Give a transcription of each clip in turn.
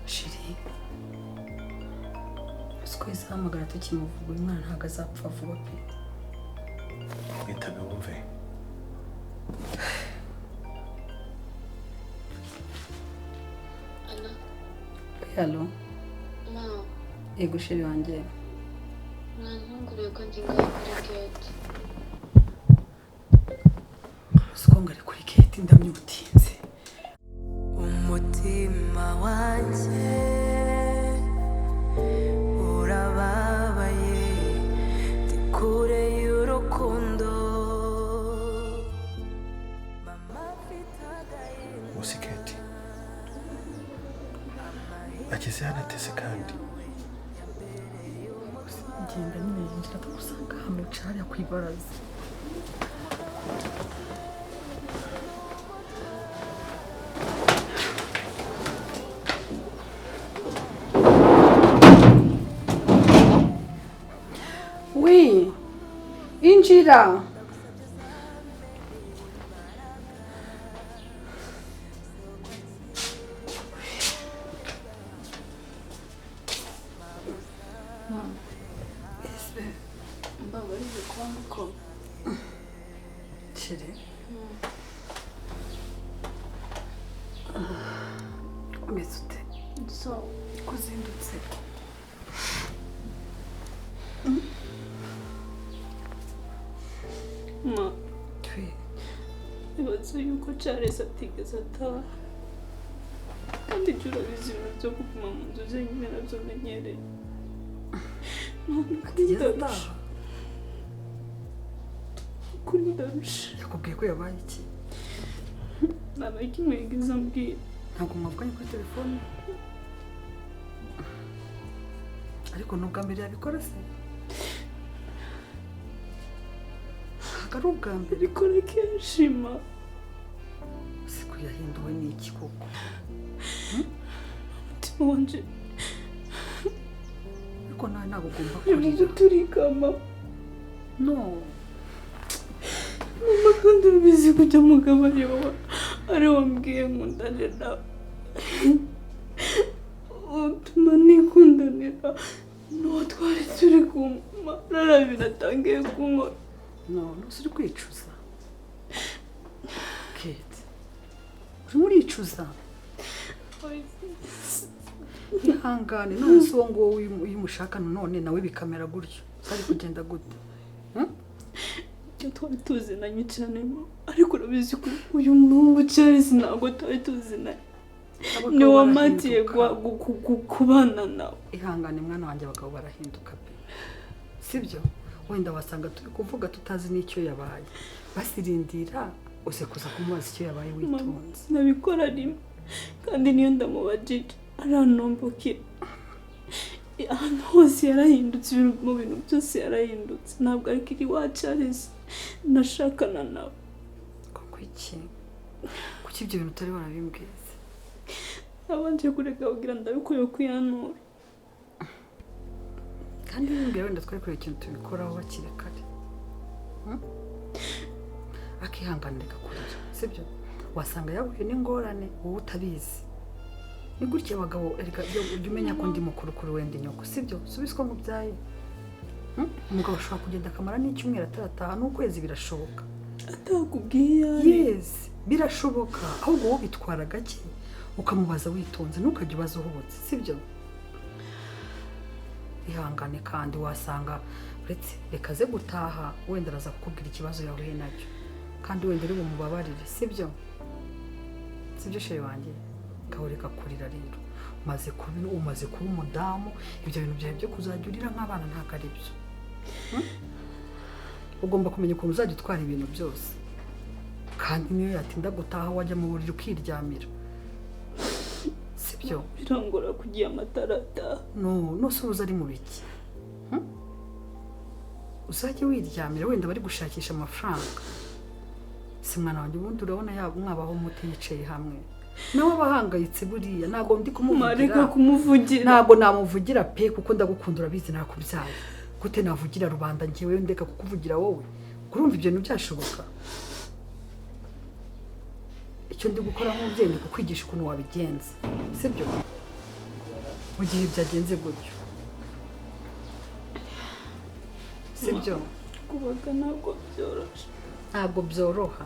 Shiri siko izahamagara tukimuvuga uyu mwana ntabwo azapfa vuba pe. Mwitabe wumve. Hello. Ma. Yego shiri wanjye. Nantunguriye ko ndi ngaho kuri gate. Siko ngari kuri gate ndamyutinze. Umutima wanjye urababaye ndi kure y'urukundo. Musiketi. Ageze hano atese kandi. Ngenda nyine yinjira gusanga hano cyari kwibaraza. Oui. Injira. Mbabarire kuba muko. Shiri. Umeze So, kuzindutse. ma, Twe. ibaze yuko Charles atigeze ataha. Kandi ibyo urabizi ibintu byo kuguma mu nzu zenyine nabyo menyereye. Atigeze ataha. Kuri ndarusha. Yakubwiye ko yabaye iki? Nta kimwe yigeze ambwira. Ntabwo mwavuganye kuri telefone. Ariko nubwo mbere yabikora se. Ntabwo ari ubwa mbere. Bikora kenshi ma. Siko yahinduwe n'iki koko? Umutima wanje Ariko nawe ntabwo ugomba urimo kurira. guturikama. No. Mama kandi urabizi kujya mugabo ari wambwiye nkundane nawe. Utuma nikundanira n'uwo twari turi kumva rarabira atangiye kunkora. No, nturi kwicuza. Kate. Urimo uricuza. Ihangane none se uwo nguwo uyimushaka none nawe bikamera gutyo. Sari kugenda gute? Icyo twari tuzinanye cyane ariko urabizi ko uyu muhungu Charles ntabwo twari tuzinanye. Ni wamatiye kubana nawe. Ihangane mwana wanjye abagabo barahinduka pe. Sibyo? Wenda wasanga turi kuvuga tutazi n'icyo yabaye. Basirindira use kuza kumubaza icyo yabaye witonze. Nabikora rimwe kandi niyo ndamubajije arantombokera. Ahantu hose yarahindutse, mu bintu byose yarahindutse. Ntabwo ariko iri wa Charles nashakana nawe. Koko iki? Kuki ibyo bintu utari warabimbwiza? Abanje kureka kugira ndabikoye kuyanura. Kandi bimbwira wenda twari kure ikintu tubikoraho bakiri kare. Akihanganira kurira, sibyo? Wasanga yahuye n'ingorane wowe utabizi. Ni gutya abagabo ujya umenya ko ndi mukuru kuri wenda inyoko, sibyo? Subise ko mubyaye. Umugabo ashobora kugenda akamara n'icyumweru atarataha n'ukwezi birashoboka. Atakubwiye? Yes, birashoboka. Ahubwo wowe bitwara gake ukamubaza witonze ntukajya ubaza uhubutse, sibyo? Ihangane kandi wasanga uretse reka ze gutaha wenda araza kukubwira ikibazo yahuye nacyo. Kandi wenda uri bumubabarire, sibyo? Sibyo sheri wanjye? Gahoreka kurira rero. Umaze kuba umudamu, ibyo bintu byawe byo kuzajya urira nk'abana ntabwo ari byo. Ugomba kumenya ukuntu uzajya utwara ibintu byose. Kandi niyo yatinda gutaha wajya mu buriri ukiryamira. Sibyo? Birangora kugiye amatarata. No se uza ari mu biki. Uzajya wiryamira wenda bari gushakisha amafaranga. Si mwana wanjye ubundi urabona mwabaho muti yicaye hamwe. Nawe abahangayitse buriya ntabwo ndi kumuvugira. Mareka kumuvugira. Ntabwo namuvugira pe kuko ndagukunda urabizi nakubyaye. Gute navugira rubanda ngiye ndeka kukuvugira wowe. Urumva ibyo byashoboka. Icyo ndi gukora nk'umubyeyi ni kukwigisha ukuntu wabigenza. Sibyo? mu gihe byagenze gutyo sibyo kubaga ntabwo byoroha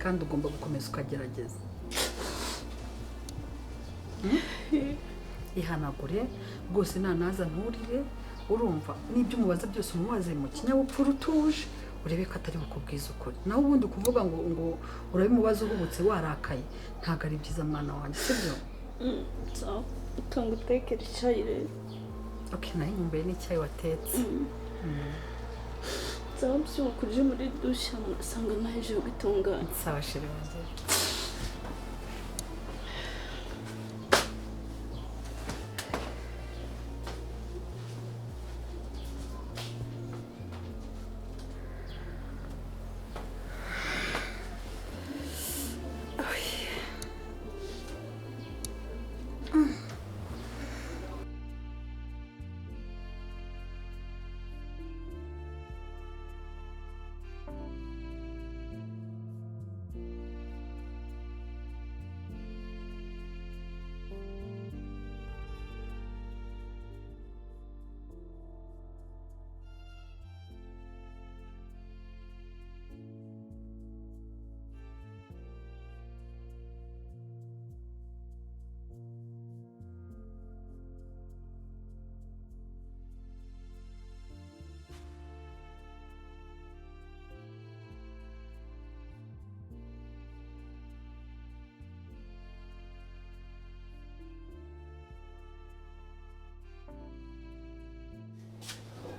kandi ugomba gukomeza ukagerageza ihanagure rwose nanaza nturire urumva n'ibyo umubaza byose umubaze mu kinyabupfura utuje urebe ko atari bukubwiza ukuri nawe ubundi kuvuga ngo urabimubaza uhubutse warakaye ntabwo ari byiza mwana wanjye sibyo utanga utekera icyayi rero nayo nkumbuye n'icyayi watetse nzaba mbyuka uje muri dushe usanga naheje gutunganya sawa sheri wanjye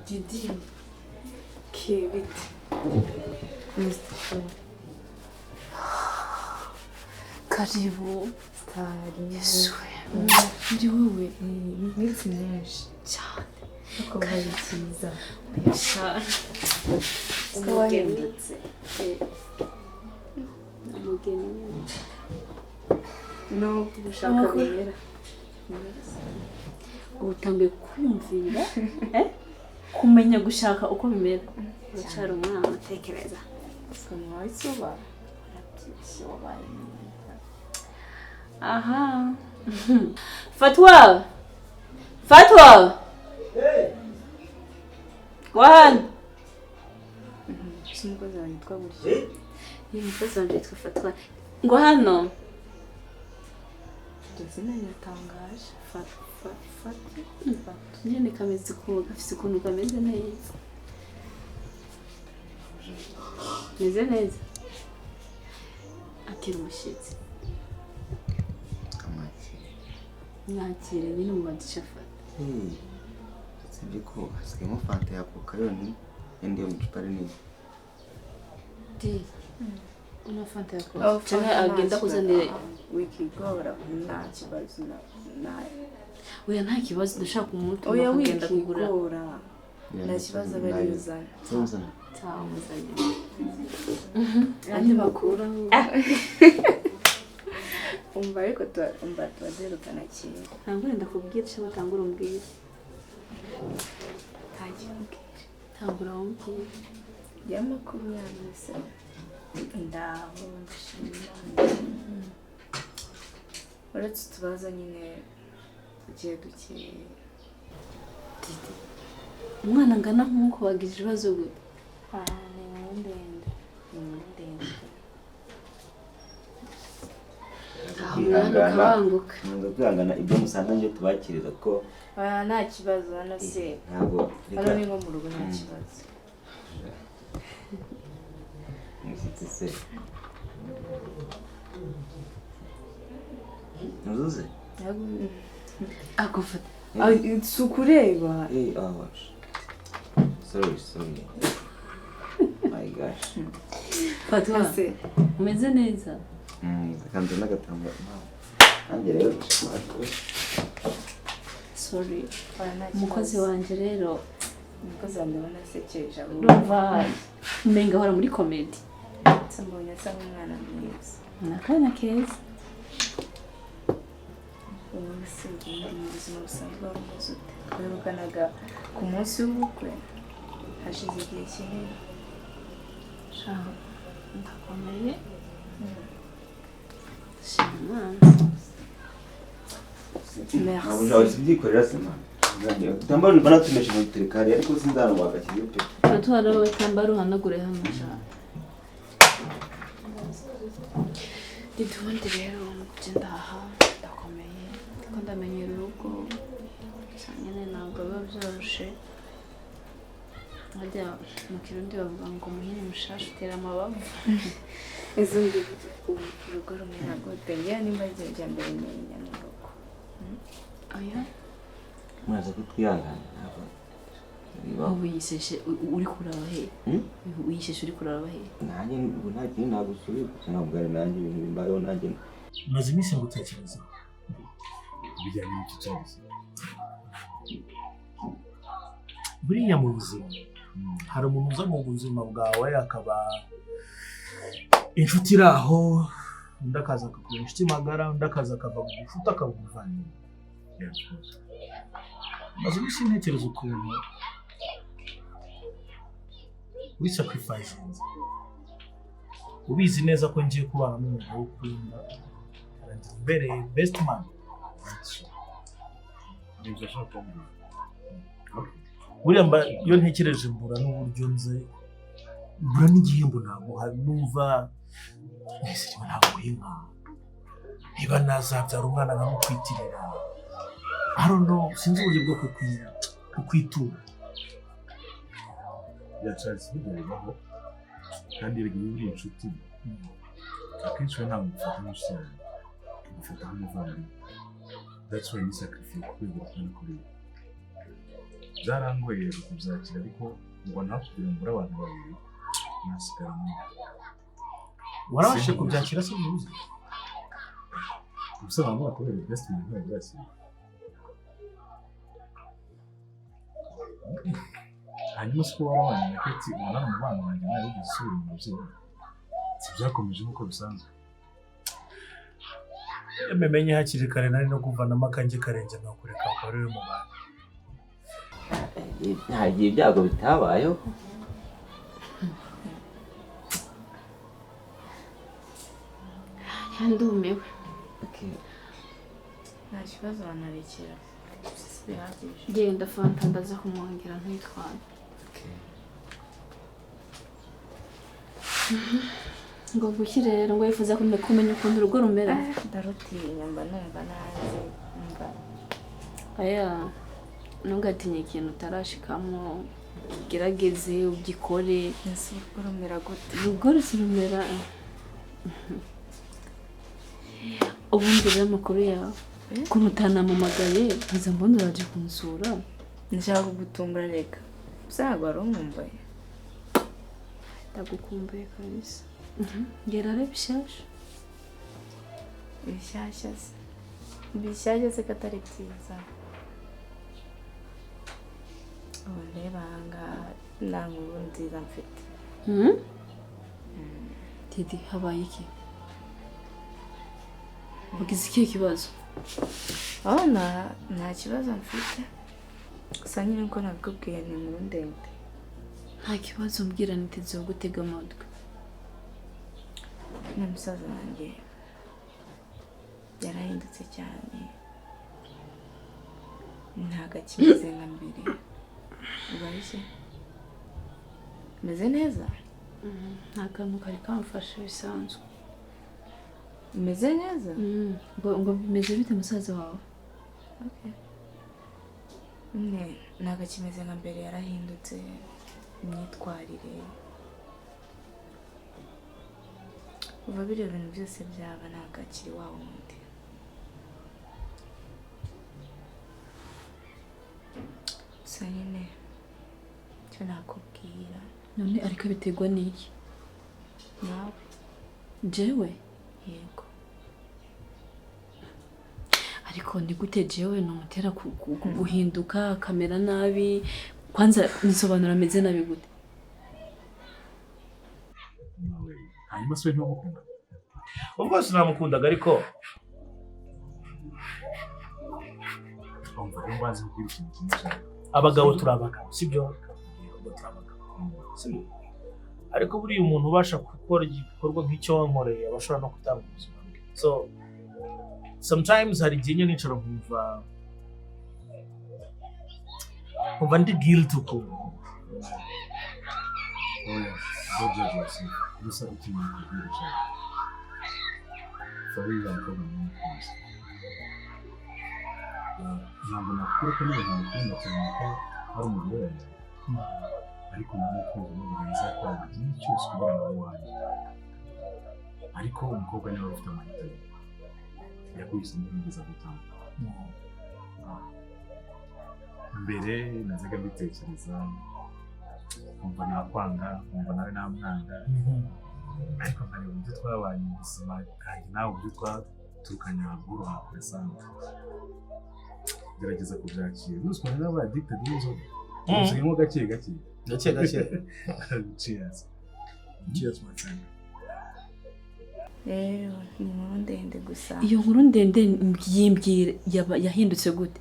Didi kibiti karibu yeswe ndi wowe iminsi myinshi cyane uko bari cyiza yashara wahindutse umugeni no gushaka bimera ubutangiye kumvira kumenya gushaka uko bimera uracyari umwana utekereza ukuntu wayisuba urabyishye wabaye aha fatwa wahana umukozi wawe yitwa gutya iyi mukozi wanjye yitwa fatwa ngo hano iryo zina riratangaje nyine kameze gafite ukuntu kameze neza meze neza akira umushyitsi mwakire nyine umubadisha fata sibyo ko hasigayemo fanta ya coca yonyine indi yo mu icupa rinini una fanta ya coca cyangwa agenda kuzanira wikigora nta kibazo oya nta kibazo ndashaka umuntu oya akagenda kugura nta kibazo bari uzana cyangwa muzanye andi makuru umva ariko tubaderukana kera ntabwo wenda kubwira cyangwa utangura umbwira tangura umbwira y'amakuru yanyuze ndaho ndashimira uretse utubazo nyine tugiye dukeye umwana angana nk'uko wagize ibibazo gute ni inkuru ndende aho umwana ukabanguka ntabwo kwihangana ibyo musanga njye tubakiriza ko nta kibazo hano se ntabwo hano ni nko mu rugo nta kibazo umushyitsi se ntuzuze agufata si ukureba sorry my gosh fatwa umeze neza kandi n'agatambaro nanjye rero sorry umukozi wanjye rero umukozi wanjye ubona asekeje urumva umenga ahora muri komedi mbonye asa nk'umwana mwiza ni akana keza ubu se ubundi mu buzima busanzwe wari umeze ute wirukanaga ku munsi w'ubukwe hashize igihe kinini ndakomeye shima imana ntabwo nshobora kubyikorera se mwana tambaro mbona tumeshe mu terikari ariko sinzana wagakiriye pe atwara we tambaro hanagure hano cyane Didundi rero kugenda aha ndakomeye ndiko ndamenyera urugo cyane ntabwo biba byoroshe hajya mu kirundi bavuga ngo umuhini mushasha utera amabavu izindi urugo rumera gute ngewe nimba igihe cya mbere menya n'urugo oya mwaza kutwihangana ntabwo ubu yiseshe uri kuraba he uyiseshe uri kuraba he nanjye ubu nta kintu nagusubiza cyangwa bwari nanjye ibintu bimbayeho nanjye maze iminsi ngutekereza bijyanye n'icyo cyagize buriya mu buzima hari umuntu uza mu buzima bwawe akaba inshuti iri aho undi akaza akakubera inshuti magara undi akaza akava mu gufuta akabuvanye maze iminsi ntekereza ukuntu wisakirifayisinze ubizi neza ko ngiye kubana n'umuntu wo ukunda mbere besiti mani buriya iyo ntekereje mbura n'uburyo nze mbura n'igihembo naguha numva neza ntabwo inka niba nazabyara umwana nkamukwitirira I don't know sinzi uburyo bwo kukwitura byashatse bigaragaho kandi iyo uri inshuti akenshi we ntabwo ufata nk'inshuti yawe ufata nk'umuvandimwe that's why nisakarifiye ku rwego rutari kure byarangoye kubyakira ariko mbona kugira ngo abantu babiri nasigara muri warabashije kubyakira se ubuze ubusobanuro kubera best man ntabwo byasiye hanyuma se kuba warabanye na Keti ubona umubano wanjye nawe gisura mu buzima si byakomeje nk'uko bisanzwe memenye hakiri kare nari no kuvanamo akanjye karenge nkakureka ukaba uri mu bantu nta gihe ibyago bitabayeho yandumiwe nta kibazo wanarekera bihagije genda fanta ndaza kumwongera ntitware ngo gushyire rero ngo yifuza kumenya ukuntu urugo rumera ndarutinya mba numva nazi mba aya ntugatinye ikintu utarashikamo gerageze ugikore ese urugo rumera gute urugo rumera ubundi rero amakuru yawe ukuntu utanamamagaye nkaza mbona uraje kumusura nshaka kugutumbura reka uzagwa wari umwumvaye ndagukumbuye kabisa ngera ari bishyashya bishyashya se katari byiza ubu ndeba ahangaha nta nkuru nziza mfite Didi habaye iki ugize ikihe kibazo nta kibazo mfite gusa nyine ko nabikubwiye ni inkuru ndende nta kibazo mbwira niteze wo gutega amatwi na musaza wanjye yarahindutse cyane ntabwo akimeze nka mbere ubaye meze neza nta kantu kari kamufashe bisanzwe umeze neza ngo bimeze bite musaza wawe ntabwo akimeze nka mbere yarahindutse imyitwarire uva biriya bintu byose byaba ntabwo akiri wa wundi gusa nyine icyo nakubwira none ariko biterwa n'iki nawe jewe yego ariko ni gute jewe namutera guhinduka akamera nabi kwanza nisobanura ameze nabi gute hanyuma se ntumukunda ubwo sinamukundaga ariko umva rero bazi kubwira ikintu kimwe abagabo turi abagabo sibyo sibyo ariko buriya umuntu ubasha gukora igikorwa nk'icyo wankoreye aba ashobora no gutanga ubuzima bwe so sometimes hari igihe nyine nicara nkumva ndi guilt ukuntu. Oya, don't judge yourself. Gusa ikintu nakubwira cyane. For real, abakobwa n'umukunzi. Ntabwo nakubwira ko niba ntamukunda cyane ko ari umugore wawe. Ariko n'umukunzi n'umugore nzakora igihe cyose kugira ngo abe uwanjye. Ariko umukobwa niwe ufite amahitamo. Yaguhisemo yigeza gutanga. Mbere nazaga mbitekereza nkumva nakwanga nkumva nawe namwanga ariko nkareba uburyo twabanye mu buzima bwanjye nawe uburyo twaturukanye haruguru hakure sana gerageza kubyakira ruswa n'aba addicted n'inzoga umushyiramo gake gake cheers my friend. Rero ni inkuru ndende gusa. Iyo nkuru ndende yimbwira yahindutse gute?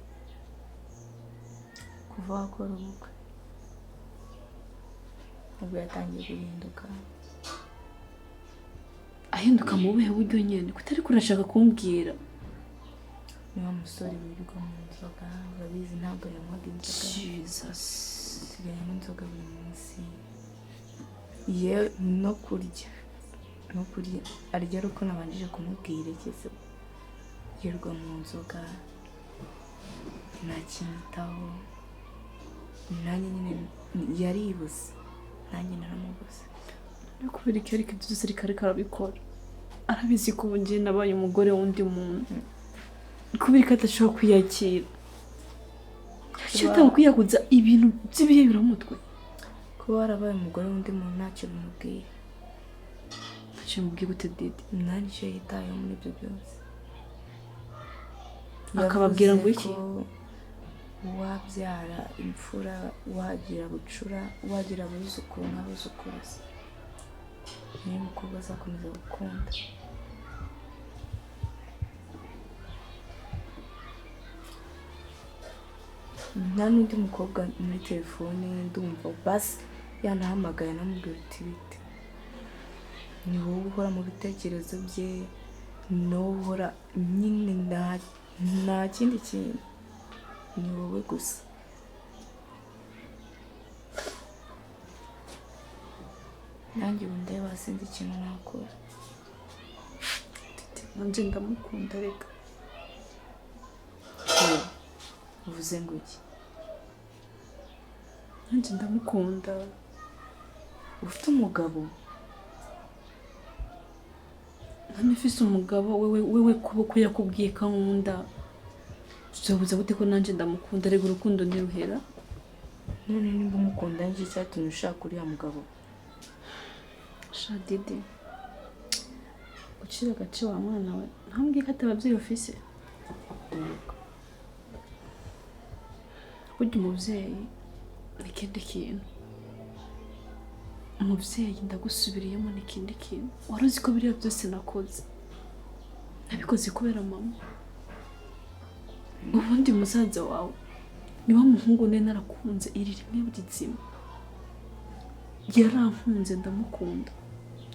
Kuva wakora ubukwe ubwo yatangiye guhinduka. Ahinduka mu buhe buryo nyene kutari kurashaka kumbwira? Niba musore wirirwa mu nzoga urabizi ntabwo yanywaga inzoga. Jesus. Sigaye mu nzoga buri munsi. Ye no kurya arya ari uko nabanjije kumubwira ikese yirirwa mu nzoga ntakinitaho nanjye nyine yaribuze nanjye naramubuze. Kubera iki ariko byose ariko arabikora arabizi ko ubu njye nabaye umugore w'undi muntu kubera ko adashobora kwiyakira cyatanga kwiyaguza ibintu by'ibiyayuramutwe. Kuba warabaye umugore w'undi muntu ntacyo bimubwiye. Ntacyo bimubwiye gute Dede? Nanjye icyo yitayeho muri ibyo byose akababwira ngo iki? Wabyara imfura wagira bucura wagira abuzukuru n'abuzukuruza niyo umukobwa azakomeza gukunda. Nta n'undi mukobwa muri telefone ndumva basi yanahamagaye anamubwira uti bite. Ni wowe uhora mu bitekerezo bye, ni wowe uhora nyine nta kindi kintu, ni wowe gusa. Nanjye ubu ndeba sinzi ikintu nakora. Nanjye ndamukunda reka. Uvuze ngo iki? Nanjye ndamukunda. Ufite umugabo? Ntamufise umugabo wewe kuboko yakubwiye ko nkunda. Tuzabuza gute ko nanjye ndamukunda rega urukundo ntiruhera? None nimba umukunda njye cyatumye ushaka uriya mugabo? Dede ucira agace wa mwana we ntambwiye ko atababyeyi ufise. Burya umubyeyi ni ikindi kintu. Umubyeyi ndagusubiriyemo ni ikindi kintu. Wari uzi ko biriya byose nakoze nabikoze kubera mama. Ubundi musaza wawe niba muhungu ne narakunze iri rimwe bw'izima yarankunze ndamukunda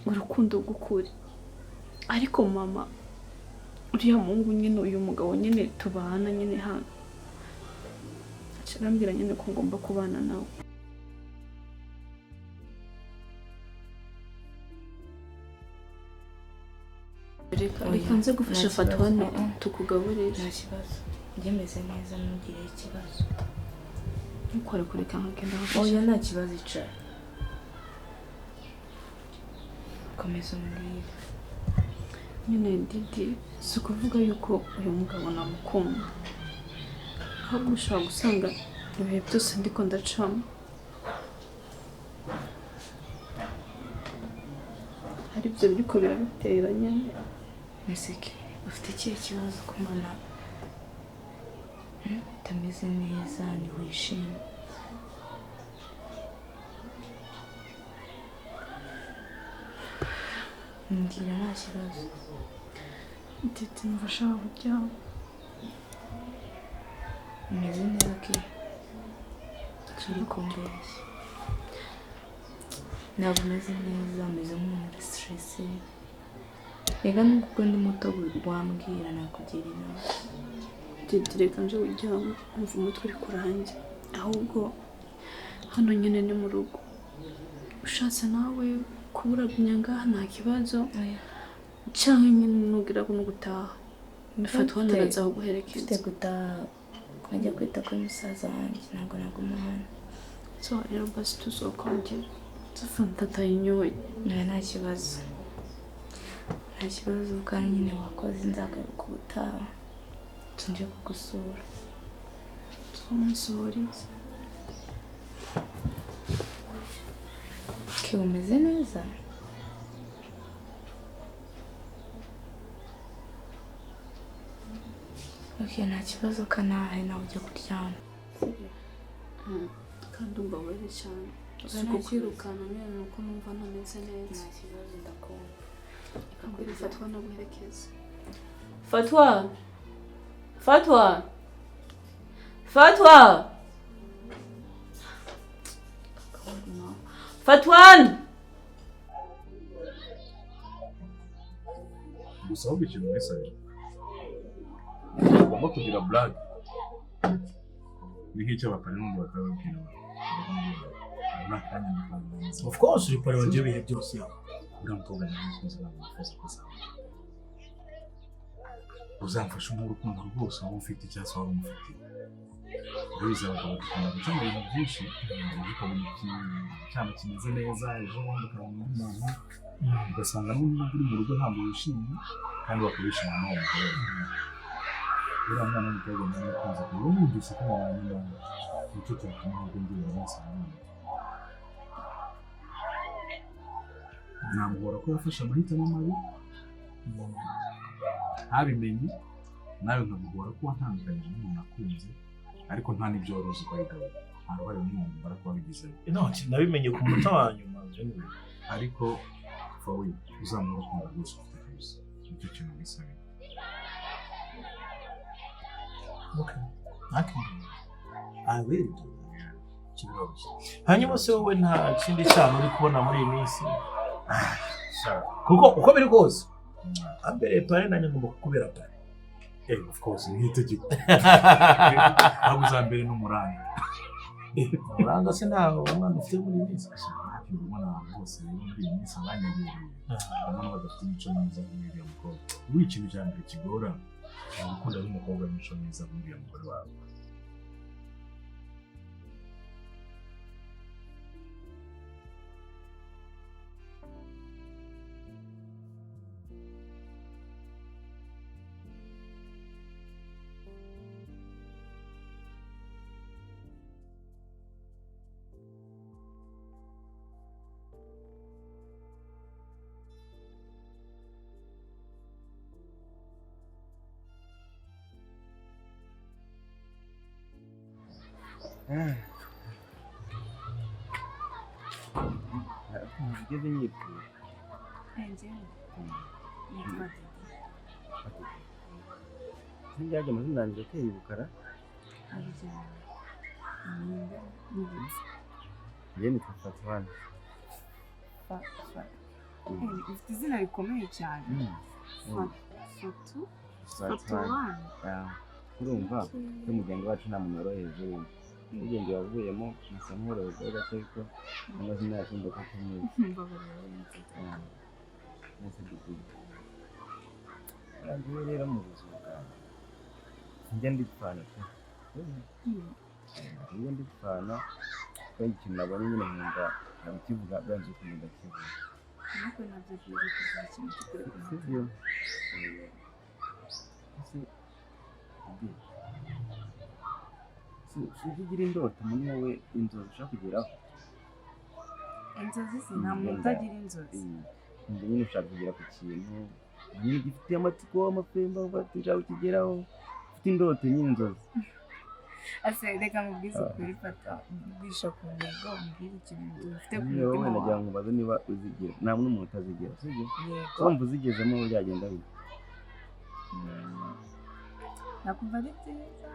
urukundo rw'ukuri. Ariko mama uriya muhungu nyine uyu mugabo nyine tubana nyine hano arambwira nyine ko ngomba kubana nawe. Reka nze gufasha Fatwana tukugaburire. Nta kibazo njye meze neza ntugire ikibazo. Ntukore kureka nkagenda gufasha. Oya nta kibazo icara. Komeza umbwire. Nyine Didi si ukuvuga yuko uyu mugabo namukunda. Ahubwo ushobora gusanga ibihe byose ndiko ndacamo hari ibyo biriko birabiteranya. Musiki ufite ikihe kibazo ko mbona utameze neza ntiwishimye? Mbwira nta kibazo. Didi numva ashaka kuryama. Umeze neza ke? Turi kumbeshya. Ntabwo umeze neza, umeze nk'umuntu uri stressé. reka nubwo ndi muto wambwira nakugira inama. reka nje uryama umva umutwe uri kurange ahubwo hano nyine ni mu rugo ushatse nawe kuburagumya ngaha nta kibazo cyangwa nyine nugira ko no gutaha bifatwa naraza aho guherekeza mfite gutaha nkajya kwita kuri musaza wanjye ntabwo naguma hano so rero basi tuzokonje tufanta tayinyoye nta kibazo kandi nyine wakoze nzagaruka ubutaha nje kugusura tumusoreze ke umeze neza nta kibazo kanahe nawe ujya kuryama kandi umbabarire cyane uko kwirukana nyine nuko numva ntameze neza nta kibazo ndakumva akambwira fatwa no guherekeza Fatwan gusa ahubwo ikintu mwisabira ugomba kugira blague ni nk'icyo bapari n'undi bakababwira of course uri pare wanje bihe byose yawe uriya mukobwa ntibifuza ntabwo wifuza kuzaba uzamfasha umurukundo rwose waba ufite icyatsi waba umufitiye uriza abagabo dukunda guca mu bintu byinshi ukabona icyana kimeze neza ejo bundi ukabona undi muntu ugasanga n'undi uri mu rugo ntabwo wishimye kandi bakabishima n'uwo mugore uriya mwana w'umukobwa nawe akunze kuba wumvise ko mubanye nawe nicyo cyatuma ahubwo ngenda nasanga namuhora ko yafashe amahitamo mabi ntabimenye nawe nkamuhora ko watandukanyije n'umuntu akunze ariko nta n'ibyo wari uzi ko ayigabo nta ruhare n'umuntu mbara ko wabigizeho nabimenye ku munota wa nyuma ariko fawe uzamura kumva rwose ufite kabisa nicyo kintu gisabira hanyuma se wowe nta kindi cyane uri kubona muri iyi minsi kuko uko biri kose ambere pare nanjye ngomba kukubera pare of course ni itegeko ahubwo uzambere n'umuranga umuranga se ntawe umwana ufite muri iyi minsi ubona abantu bose muri iyi minsi abanyegereye abona badafite imico myiza nk'uriya mukobwa ubu ikintu cya mbere kigora ni ugukunda n'umukobwa w'imico myiza nk'uriya mugore wawe ugeze nyipfuye sinjyaje amazina yanjye ateye ubukara njye nitwa Fatwan ufite izina rikomeye cyane Fatwan urumva n'umuryango wacu nta muntu woroheje ubwenge wavuyemo nasa nk'uworoheje gato ariko amazina yacu ndetse akomeye ngiye rero mu buzima bwanjye njya ndipfana pe njya ndipfana kuko ikintu nabonye nyine nkunda nabikivuga byanze ukuntu ndakivuga ariko nabyo byiza kugira ikintu kikuri ku sibyo ugira indoto muri wowe inzozi ushaka kugeraho inzozi se nta muntu utagira inzozi njye nyine ushaka kugera ku kintu nyine gifite amatsiko amapemba ufite ushaka kukigeraho ufite indoto nyine inzozi ase reka mubwize ukuri fata ubwisha ku ntego umbwire ikintu ufite ku mutima mutima nagira ngo mbaze niba uzigira nta n'umuntu utazigira sibyo wumva uzigezemo byagenda bite nakumva ari byiza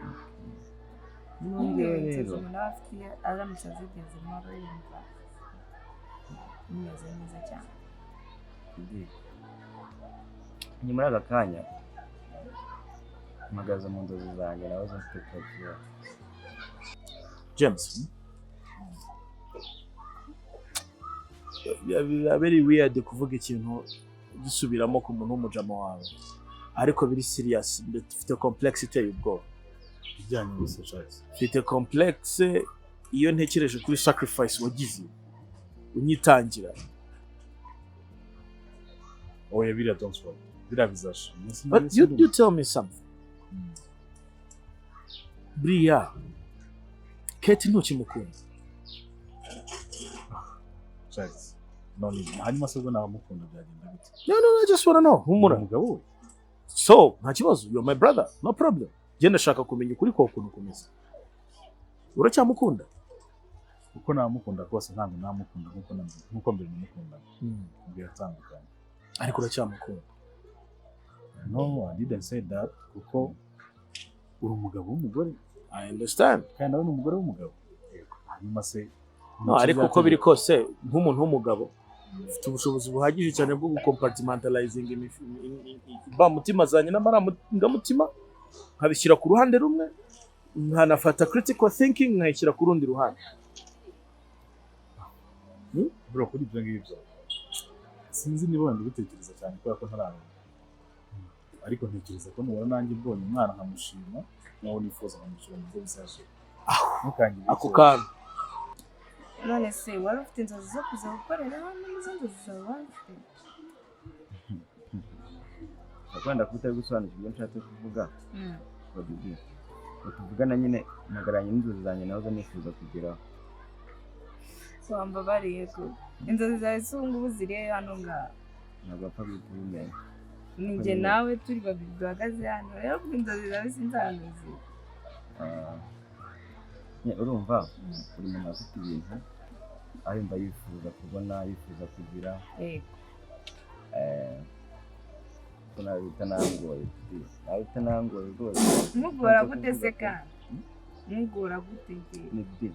nongeye rero umuntu aba afite aramutse azigezemo aba yumva bimeze neza cyane nyuma y'aka kanya mpagaze mu nzozi zanjye nawe zifite kagiye. James, very weird kuvuga ikintu gisubiramo ku muntu w'umujama wawe, ariko biri serious. Mfite complex iteye ubwoba bijyanye n'ubushobozi. mfite complex iyo ntekereje kuri sacrifice wagize unyitangira. Oya biriya don't worry. Biriya bizasha. But you tell me something. Buriya Kate ntukimukunda. Charles. None hanyuma se ubwo namukunda byagenda gute? No, I just wanna know. Humura. Umugabo we. So, nta kibazo. You're my brother. No problem. Njye ndashaka kumenya ukuri ko ukuntu kumeze. Uracyamukunda? Uko namukunda kose ntabwo namukunda nkuko mbere namukunda. Biratandukanye. Ariko uracyamukunda. No, I didn't say that kuko uri umugabo w'umugore. I understand. Kandi nawe ni umugore w'umugabo. Hanyuma se no, ariko uko biri kose nk'umuntu w'umugabo ufite ubushobozi buhagije cyane bwo gucompartmentalizing ba mutima zanye n'amarangamutima nkabishyira ku ruhande rumwe, nkanafata critical thinking nkayishyira ku rundi ruhande. Bro, kuri ibyo ngibyo sinzi niba wenda ubitekereza cyane kubera ko ntarabona, ariko ntekereza ko nubona nanjye mbonye umwana nkamushima nawe nifuza nkamushima mu byo bizaje. Ako kantu none se wari ufite inzozi zo kuza gukorera hano n'izo nzozi zawe wafite? Akwenda kutari gusobanukirwa ibyo nshatse kuvuga. Tuvugana nyine mpagaranye n'inzozi zanjye nazo nifuza kugeraho. Wambabariye ko inzozi zawe z'ubu ngubu ziri hano ngaha. Ntabwo apfa kubimenya. Ninjye nawe turi babiri duhagaze hano rero kuko inzozi zawe sinzi ahantu ziri. Urumva buri muntu afite ibintu ayumva yifuza kubona, yifuza kugira. Yego. Kuna bitanangoye. Bitanangoye rwose. Mugora gute se kandi? Mugora gute ngiye? Nibyo.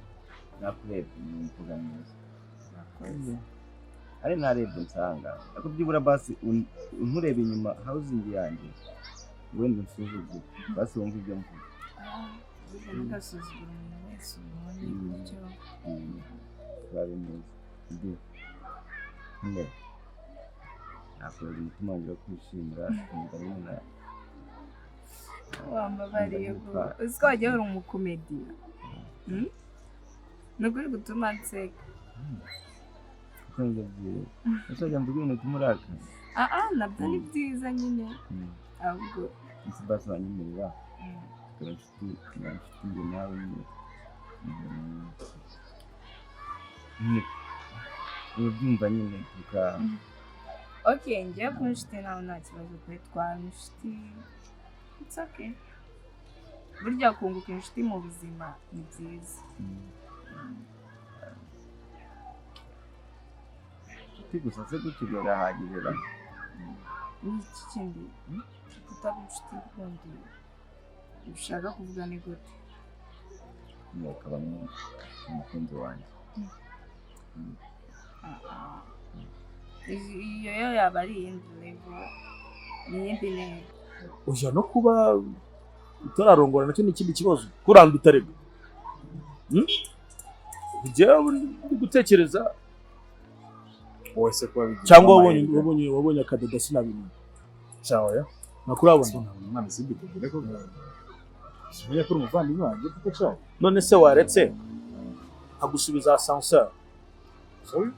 Nakurebye mu kuganiriza. Ari narebye nsanga. Ariko byibura basi unkureba inyuma housing yanjye. Wenda nsuzugure. Basi wumva ibyo mvuga. Ntugasuzugure umuntu wese ubonye icyo babimeze. Nde nakoze umutima wanjye kwishimira umugabo na wambabariye ko uziko wagiye uri umukomedi. Nukuri gutuma nseka. Kuko njye usajya mvuga ibintu tumuraka. Nabyo ni byiza nyine. Ahubwo isi basi wanyemerera. Inshuti njye nawe ubyumva nyine tuka. Okay, njye ku inshuti nawe nta kibazo kuri twara inshuti. It's okay. Burya kunguka inshuti mu buzima ni byiza. Gusa se gutyo birahagije ra. Ni iki kindi? Kutaba inshuti kundi. Ushaka kuvuga ni gute? Ukaba umukunzi wanjye. Iyo yaba ari iyindi level. Ni iyindi level. Uja no kuba utararongora nacyo ni ikindi kibazo kuranda utarego. Njyewe ndi gutekereza wese kwa bigira. Cyangwa wabonye akadada sinabimenya. Cyawe ya. Nakurabona. Umwana sibigire ko. Sibuye ko umuvandimwe wanjye kuko cyawe. None se waretse agusubiza ascenseur. Sorry.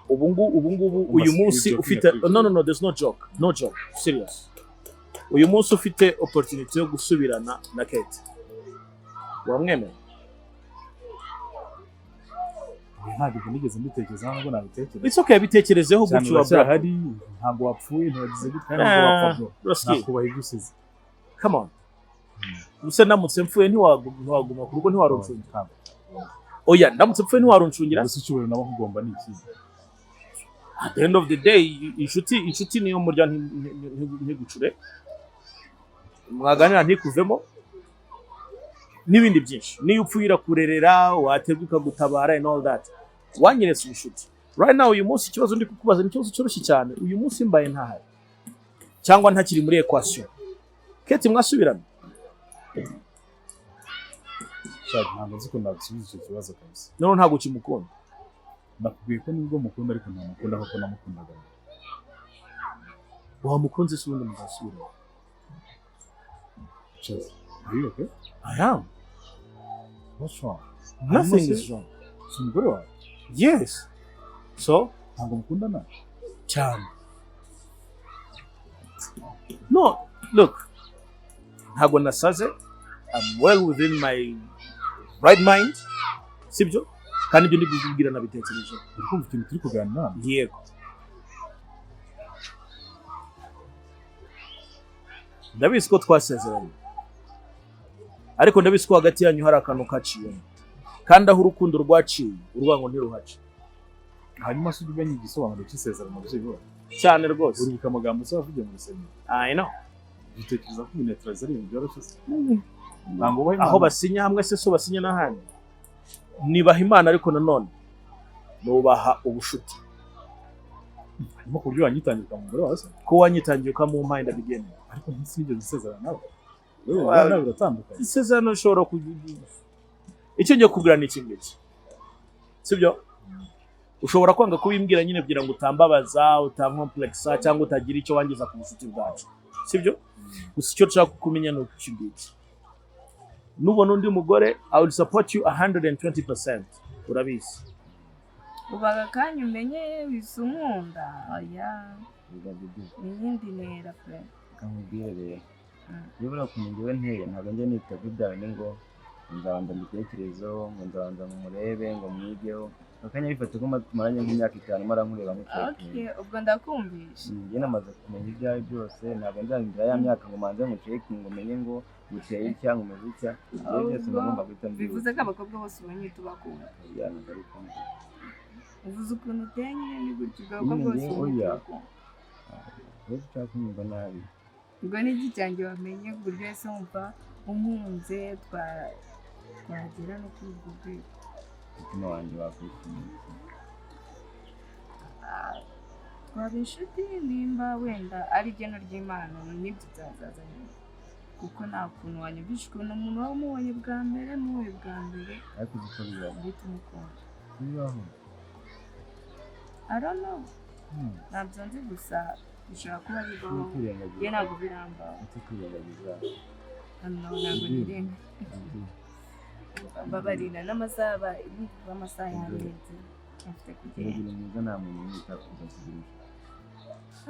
Ubu ngubu uyu munsi ufite no there's no joke serious. Uyu munsi ufite opportunity yo gusubirana na Kate. Wamwemeye? Ntabwo nigeze mbitekereza ntabwo nabitekereza. It's okay bitekerezeho gutyo wabra hari ntabwo wapfuye ntiwagize gute ntabwo wapfabyo. Nakubaye gusize. Come on. Use namutse mfuye ntiwaguma ku rugo ntiwaronshungira. Oya ndamutse mfuye ntiwaronshungira. Gusa icyubero nabo kugomba ni iki? At the end of the day inshuti niyo murya ntigucure. Mwaganira ntikuvemo n'ibindi byinshi. Niyo upfuira kurerera wateguka gutabara and all that. Wanyeretse ubushuti. right now uyu munsi ikibazo ndi kukubaza ni ikibazo cyoroshye cyane. Uyu munsi mbaye ntahari cyangwa ntakiri muri equation, Kate mwasubirana? Shaka ntabwo nzi ko nagusubiza icyo kibazo kabisa. None ntabwo ukimukunda? Nakubwiye ko nubwo mukunda ariko ntamukunda kuko namukundaga. Wamukunze se ubundi muzasubirana? Chase, are you okay? I am. What's wrong? Nothing is wrong. Umugore wawe? Yes. So? Ntabwo mukundana? Cyane. No, look. Ntabwo nasaze. I'm well within my right mind. Sibyo? Kandi ibyo ndi kubwira nabitekereje. Ukumva ikintu turi kuganira? Yego. Ndabizi ko twasezeranye. Ariko ndabizi ko hagati yanyu hari akantu kaciyemo. Kandi aho urukundo rwaciye, urwango ntiruhace. Hanyuma se ujye igisobanuro cy'isezerano by'ibyo. Cyane rwose. Uribuka amagambo se wavugiye mu rusengero? I know. Bitekereza ko bineteraza ari ibintu byoroshye. Aho basinya hamwe se so basinya n'ahandi. Nibaha Imana ariko nanone nubaha ubushuti. Harimo ku buryo wanyitangira umugore wawe se? Ko wanyitangiye ukamuha inda bigene. Ariko ntisinigeze isezerano nawe. Wewe nawe biratandukanye. Isezerano ushobora kugira. Icyo ngiye kubwira ni iki ngiki. Sibyo? Ushobora kwanga kubimbwira nyine kugira ngo utambabaza, utankomplexa cyangwa utagira icyo wangiza ku bushuti bwacu. Sibyo? Gusa icyo nshaka kumenya no kucyigiki. Nubona undi mugore, I will support you 120%. Urabizi. Ubaga kanya umenye bisumunda. Oya. Niyindi nera pe. Kamubwire rero. Iyo barakumenyewe nteye ntabwo njye nita kubyawe ngo nzabanza mbitekerezo, ngo nzabanza mumurebe, ngo mwigeho. Akanya bifate ko tumaranye nk'imyaka 5 mara nkureba mucyeke. Okay, ubwo ndakumvisha. Njye namaze kumenya ibyawe byose, ntabwo nzangira ya myaka ngo manze mucyeke ngo menye ngo guteye cyangwa umeze icya. Ibyo byose ngomba guhita mbivuga. Bivuze ko abakobwa bose umenye tubakunda. Ya ndari kumva. Uvuze ukuntu utenye ni gutyo abakobwa bose tubakunda. Rero cyakunyumva nabi. Ubwo ni iki cyanjye wamenye ku buryo wese wumva umpunze twagera no kuri ubwo rwego. Umutima wanjye wakwishimiye. Twaba inshuti nimba wenda ari igeno ry'Imana n'ibyo byazaza nyuma. Kuko nta kuntu wanyumvishwe n'umuntu wamubonye bwa mbere n'uwe bwa mbere. Ariko uko bibaho. Uhita umukunda. Bibaho. I don't know. Ntabyo nzi gusa bishobora kuba bibaho. Ye ntabwo birambaho. Kwirengagiza. Ntabwo nirenga. Babarina n'amasaha y'amasaha yandenze. Afite kugenda. Neza nta muntu wita kubazirisha.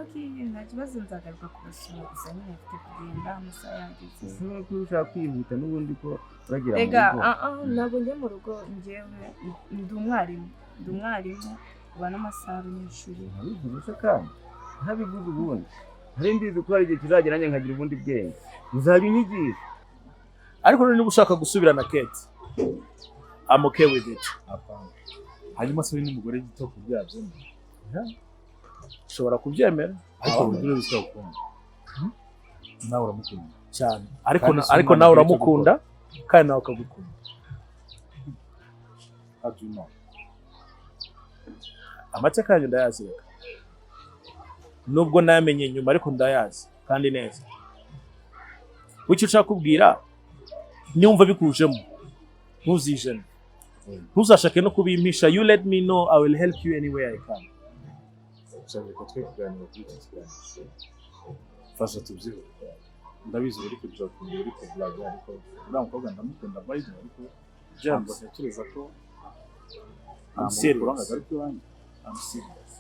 Okay, nta kibazo nzagaruka kubasura gusa nyine afite kugenda amasaha yageze. Ushobora kuba ushaka kwihuta n'ubundi ko uragira mu rugo. Ntabwo njye mu rugo njyewe ndi umwarimu. Ndi umwarimu uba n'amasaha y'ishuri. Ntabivuze kandi ntabivuze ubundi. Hari mbizi ko hari igihe kizagera nanjye nkagira ubundi bwenge. Uzajya unyigisha. Ariko niba ushaka gusubirana Kate, I'm okay with it. Apana. Hanyuma se n'umugore gito kubyabyo. Ushobora kubyemera. Ariko uburyo bisaba gukunda. Nawe uramukunda cyane. Ariko nawe uramukunda kandi nawe ukagukunda. How do you know? Amateka yanyu ndayazi reka. Nubwo namenye nyuma ariko ndayazi kandi neza. Wicyo ushaka kubwira nyumva bikujemo. Ntuzijene. Ntuzashake no kubimpisha. You let me know, I will help you anywhere I can. Cyane ko twe kuganira kuri iki kiganiro. Fasha tubyiho. Ndabizi uri kugira ko uri ko blog ariko uriya mukobwa ndamukunda bayize ariko jambo ntekereza ko I'm serious. I'm serious.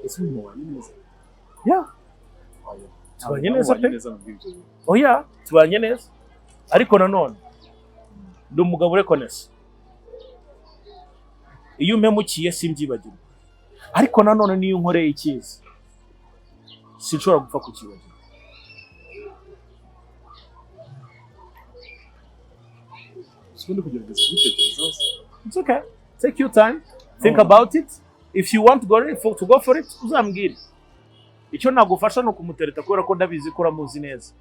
Ese ni mwana neza. Yeah. Tubanye neza pe. Oya, tubanye neza. Ariko nanone ndi umugabo urekonesa. Iyo umpemukiye simbyibagirwa. Ariko nanone niyo unkoreye icyiza sinshobora gupfa kukibagira. Sikundi kugerageza kubitekerezaho. It's okay. Take your time. Think about it. If you want to go for it, uzambwire. Icyo nagufasha no kumutereta kubera ko ndabizi ko uramuzi neza.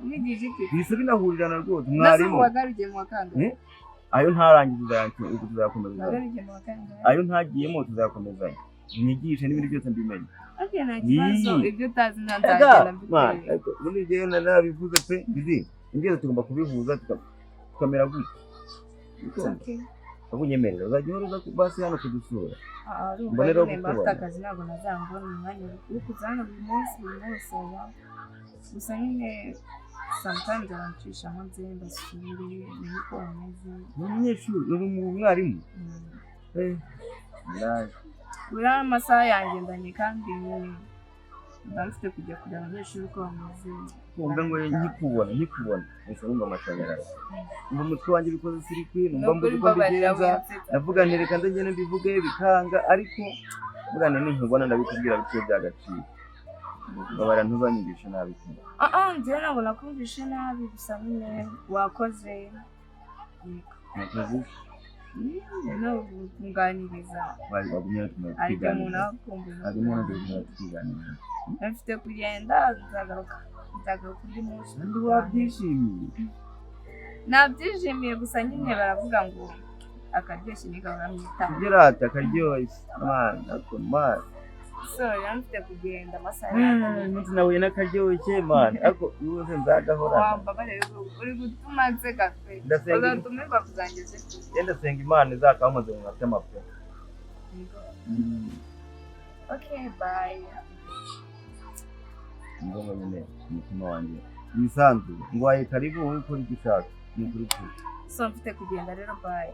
Umwigisha iki? Bise binahurirana rwose mwarimu. Nasa wagaruye mu wakanga. ayo ntarangiza tuzakomeza ayo ntagiyemo tuzakomezanya mwigishe n'ibindi byose mbimenye nta kibazo ibyo utazi ntanzagenda mbikwereka ubundi njyewe narabivuze pe bizi byose tugomba kubihuza tukamera gutya akunyemerera uzajya uza basi hano kudusura mbonera gukora akazi ntabwo nazambona umwanya uri kuza hano buri munsi gusa nyine sometimes abancisha hanze mbasure niba uko bameze umunyeshuri uri umwarimu buriya amasaha yanjye ndanye kandi mba mfite kujya kureba abanyeshuri uko bameze wumve ngo nkikubona ese numva amashanyarazi umva umutwe wanjye bikoze sirikwi numva mbuze uko mbigenza ndavuga nti reka ndagenda mbivuge bikanga ariko mugane ninkubona ndabikubwira biciye by'agaciro babara ntuzanyigisha nabi njyewe ntabwo nakumvishe nabi gusa nyine wakoze nakoze no kunganiriza wagumye tukiganira harimo tukiganira mfite kugenda nzagaruka undi munsi ndi wabyishimiye nabyishimiye gusa nyine baravuga ngo akaryoshye ni gahora kugira ati akaryoshye man sorry mfite kugenda amasaha umunsi nahuye n'akaryoshye man ariko yose nzagahora wambabare uri gutuma nseka pe uzatumirwa kuzangeze yenda senga imana izakamaze mu matema pe okay bye ngombwa nyine umutima wanjye wisanzwe ngo waye karibu wowe ukora icyo ushaka ni ukuri kuri so mfite kugenda rero bye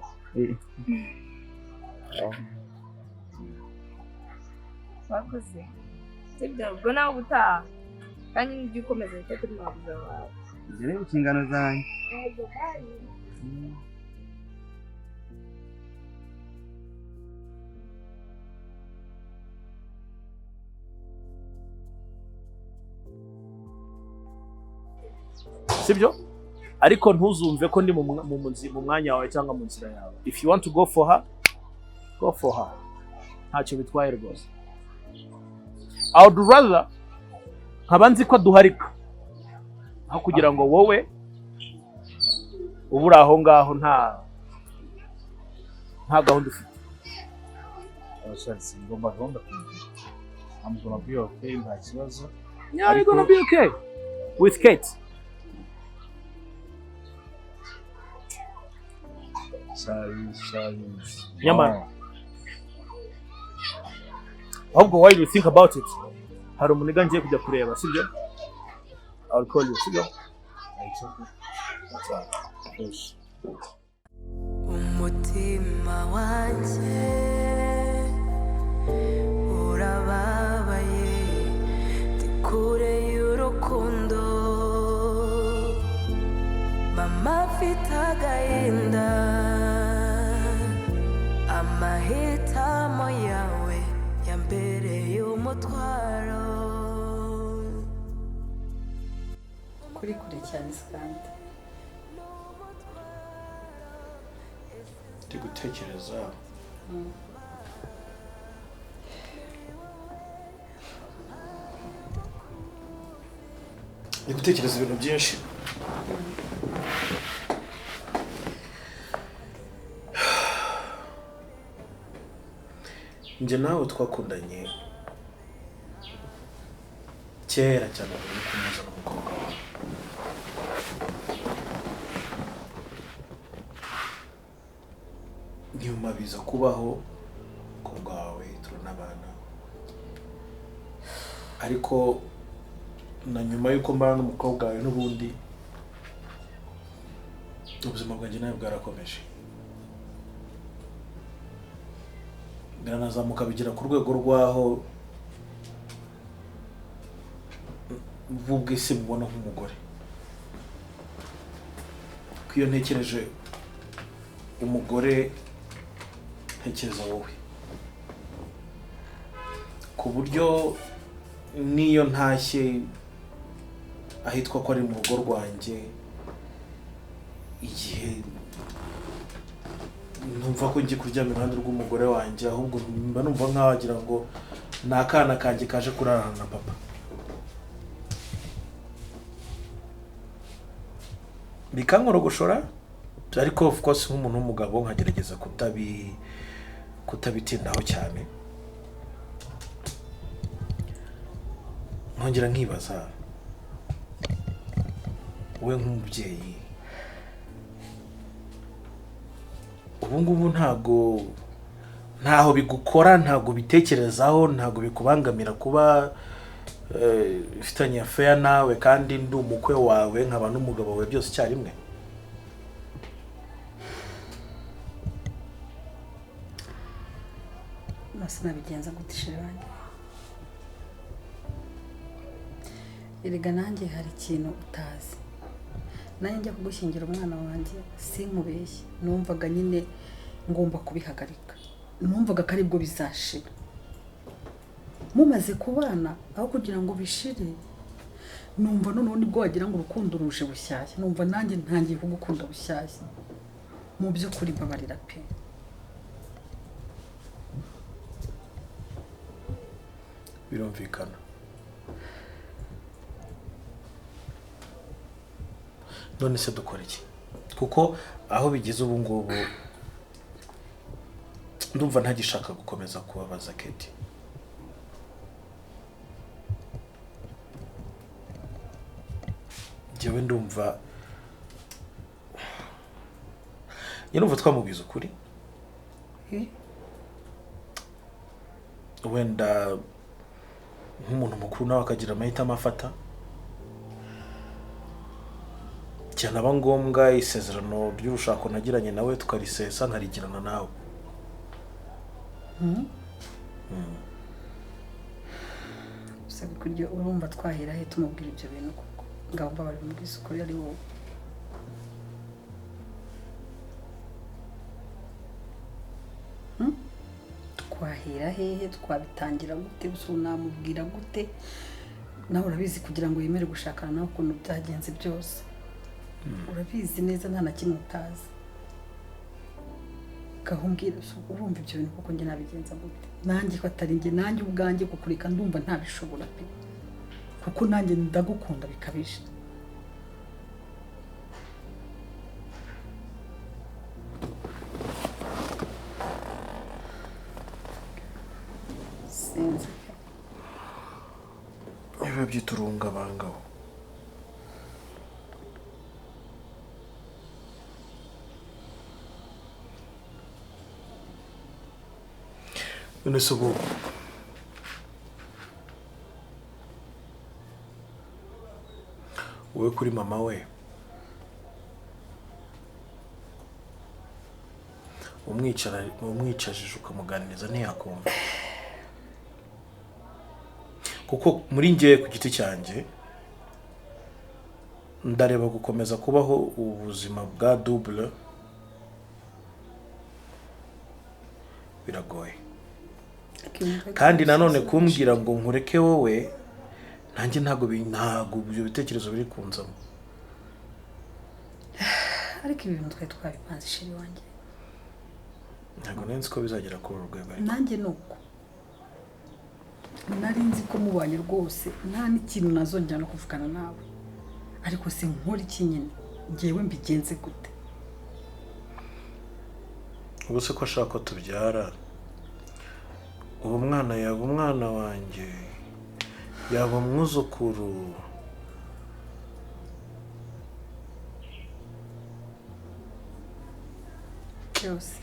wakoze sibyo ubwo nawe ubutaha kandi n'ibyo ukomeza nicyo turi mu buzima bwawe ibyo ni inshingano zanjye sibyo ariko ntuzumve ko ndi mu mwanya wawe cyangwa mu nzira yawe. If you want to go for her ntacyo bitwaye rwose. I would rather nkaba nzi ko duharika aho kugira ngo wowe ubura aho ngaho nta gahunda ufite. Abashatse ngomba gahunda kumenya. I'm gonna be okay, nta kibazo. Yeah, you're gonna be okay with Kate. Nyamara ahubwo while you think about it, hari umuniga ngiye kujya kureba, sibyo? I'll call you, sibyo? Umutima wanjye urababaye ndi kure y'urukundo mama afite agahinda amahitamo yawe yambereye umutwaro kuri cyane kandi ndi gutekereza ibintu byinshi. Njye nawe twakundanye kera cyane uri kumuza n'umukobwa wawe. Nyuma biza kubaho ku bwawe turanabana, ariko na nyuma y'uko mbana n'umukobwa wawe n'ubundi ubuzima bwanjye nawe bwarakomeje, biranazamuka bigera ku rwego rw'aho ubwese mubona nk'umugore. Ko iyo ntekereje umugore ntekereza wowe, ku buryo n'iyo ntashye ahitwa ko ari mu rugo rwanjye, igihe numva ko ngiye kuryama iruhande rw'umugore wanjye, ahubwo mba numva nk'aho wagira ngo ni akana kanjye kaje kurarana na papa. Bikankorogoshora ariko of course nk'umuntu w'umugabo nkagerageza kutabitindaho cyane. Nkongera nkibaza we nk'umubyeyi ubu ngubu ntaho bigukora, ntago bitekerezaho, ntago bikubangamira kuba ifitanye affair nawe kandi ndi umukwe wawe nkaba n'umugabo wawe byose icyarimwe? Nabigenza gute shiranye? Erega nanjye hari ikintu utazi. Nanjye njya kugushyingira umwana wanjye sinkubeshye, numvaga nyine ngomba kubihagarika. Numvaga ko aribwo bizashira. Mumaze kubana aho kugira ngo bishire, numva noneho nibwo wagira ngo urukundo ruje bushyashya. Numva nanjye ntangiye kugukunda bushyashya. Mu byo kuri babarira pe. Birumvikana. None se dukora iki? Kuko aho bigeze ubu ngubu ndumva ntagishaka gukomeza kubabaza Keti. Jewe ndumva twamubwiza ukuri. Wenda nk'umuntu mukuru nawe akagira amahitamo afata, cyane aba ngombwa isezerano ry'urushako nagiranye nawe tukarisesa nkarigirana nawe. Sabe kuryo urumva twahera he tumubwira ibyo bintu kuko ngamba bari mu bwisukuri ari wowe. Twahera hehe, twabitangira gute, namubwira gute? Nawe urabizi kugira ngo yemere gushakana nawe ukuntu byagenze byose. Urabizi neza nta na kimwe utazi. Gahumbwira urumva ibyo bintu kuko njye nabigenza gute? Nanjye ko atari njye, nanjye ubwanjye kukureka ndumva ntabishobora pe. Kuko nanjye ndagukunda bikabije. Sinzi. Ibi byiturunga bangaho. None se ubu wowe kuri mama we umwicajije ukamuganiriza ntiyakumva? Kuko muri njye ku giti cyanjye ndareba gukomeza kubaho ubuzima bwa double biragoye. Kandi nanone kumbwira ngo nkureke wowe nanjye ntago ibyo bitekerezo biri kunzamo. Ariko ibintu twabipanze shiri wanjye. Ntago nenzi ko bizagera kuri urwego. Nanjye nuko nari nzi ko mubanye rwose nta n'ikintu nazongera no kuvugana nawe. Ariko se nkora iki nyine? Ngewe mbigenze gute? Ubu se ko ashaka ko tubyara, ubu mwana yaba umwana wanjye, yaba umwuzukuru. Cyose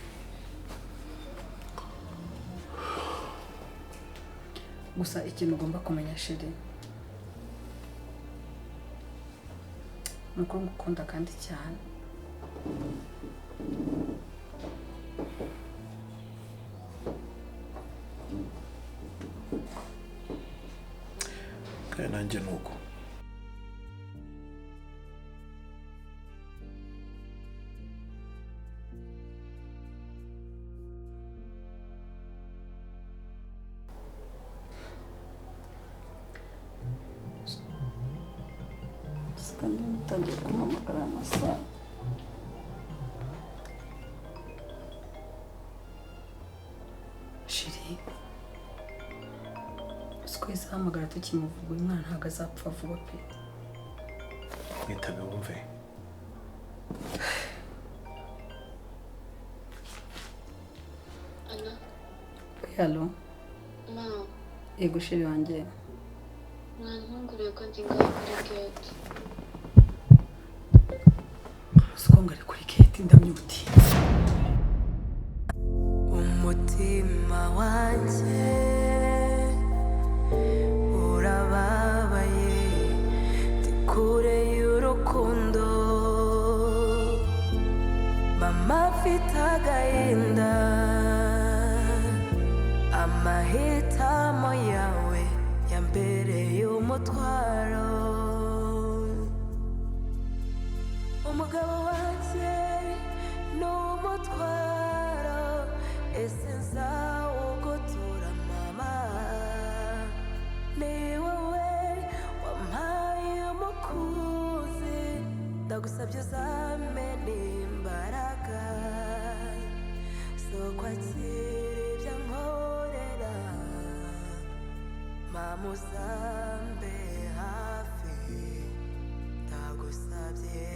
gusa ikintu ugomba kumenya shiri nuko ngukunda kandi cyane. Kandi nanjye nuko. Kandi mutangiye kumamagara amasaha. Shiri twese hamagara tukimuvuga uyu mwana ntago azapfa vuba pe. Mwitabe wumve. Hello. Ma, Ego sheri wanjye. mwantunguriye ko ndi ngaho kuri gate. Sikonga ari kuri gate ndamyuti. umutima wanjye urababaye ndi kure y'urukundo mama afite agahinda amahitamo yawe yambereye umutwaro umugabo wanjye ni umutwaro ese nzawugutura mama ni wowe wampaye umukuzi ndagusabye uzamene imbaraga zo kwakira ibyo nkorera mama uzambe hafi ndagusabye